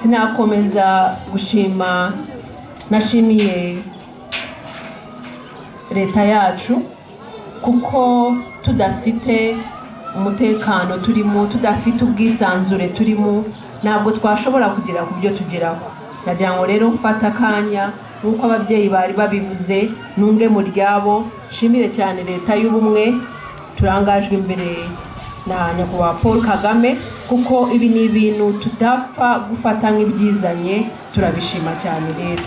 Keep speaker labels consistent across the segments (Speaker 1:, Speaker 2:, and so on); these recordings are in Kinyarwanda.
Speaker 1: sinakomeza gushima nashimiye leta yacu kuko tudafite umutekano turimo, tudafite ubwisanzure turimo, ntabwo twashobora kugera ku byo tugeraho. Nagira ngo rero mfata akanya nk'uko ababyeyi bari babivuze nunge mu ryabo, nshimire cyane leta y'ubumwe turangajwe imbere na nyakubahwa Paul Kagame, kuko ibi ni ibintu tudapfa gufata nk'ibyizanye, turabishima cyane rero.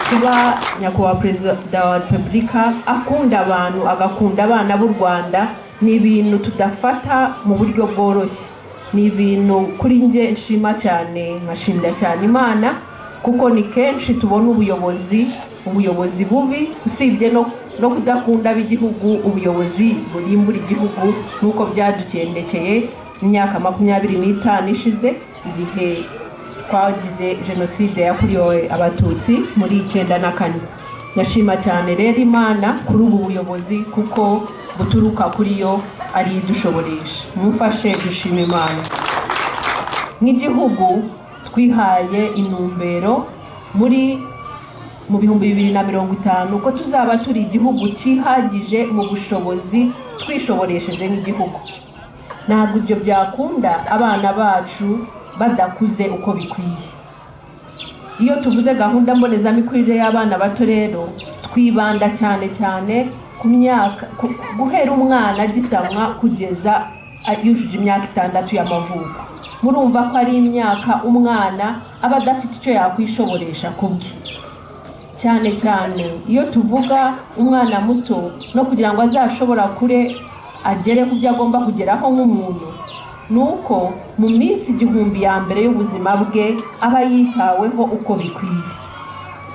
Speaker 1: Kuba nyakubahwa perezida wa repubulika akunda abantu, agakunda abana b'u Rwanda, ni ibintu tudafata mu buryo bworoshye, ni ibintu kuri nge nshima cyane, nkashimira cyane Imana, kuko ni kenshi tubona ubuyobozi bubi, usibye no kudakunda b'igihugu, ubuyobozi burimbura igihugu, nk'uko byadugendekeye imyaka 25 ishize igihe twagize jenoside yakorewe abatutsi muri 1994. Nashima cyane rero Imana kuri ubu buyobozi, kuko buturuka kuri yo ari idushoboresha. Mufashe dushima Imana. Nk'igihugu twihaye intumbero mu 2050 ko tuzaba turi igihugu cyihagije mu bushobozi, twishoboresheje nk'igihugu. Ntabwo ibyo byakunda abana bacu badakuze uko bikwiye. Iyo tuvuze gahunda mbonezamikurire y'abana bato rero, twibanda cyane ku myaka, guhera umwana agisamwa kugeza yujuje imyaka 6 y'amavuko. Murumva ko ari imyaka umwana aba adafite icyo yakwishoboresha kubwe. Cyane iyo tuvuga umwana muto, no kugira ngo azashobora kure agere ku byo agomba kugeraho nk'umuntu, nuko mu minsi 1000 ya mbere y'ubuzima bwe aba yitaweho uko bikwiye.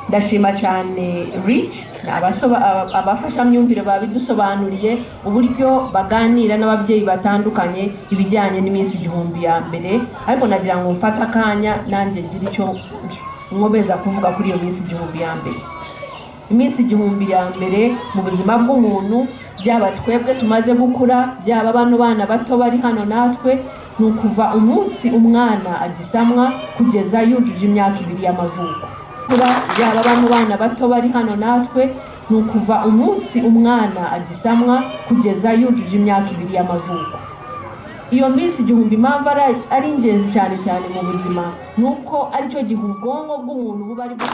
Speaker 1: Ndashima cyane Rich abafasha myumvire babidusobanuriye uburyo baganira n'ababyeyi batandukanye ibijyanye n'iminsi 1000 ya mbere, ariko nagira ngo mfata akanya nanjye ngira icyo nkobeza kuvuga kuri iyo minsi 1000 ya mbere. Iminsi 1000 ya mbere mu buzima bw'umuntu, byaba twebwe tumaze gukura, byaba bana bato bari hano natwe, ni ukuva umunsi umwana agisamwa kugeza yujuje imyaka 2 y'amavuko. Byaba bana bato bari hano natwe, ni ukuva umunsi umwana agisamwa kugeza yujuje imyaka 2 y'amavuko. Iyo minsi 1000 impamvu ari ingenzi cyane mu buzima, nuko aricyo gihe ubwonko bw'umuntu buba ari bwo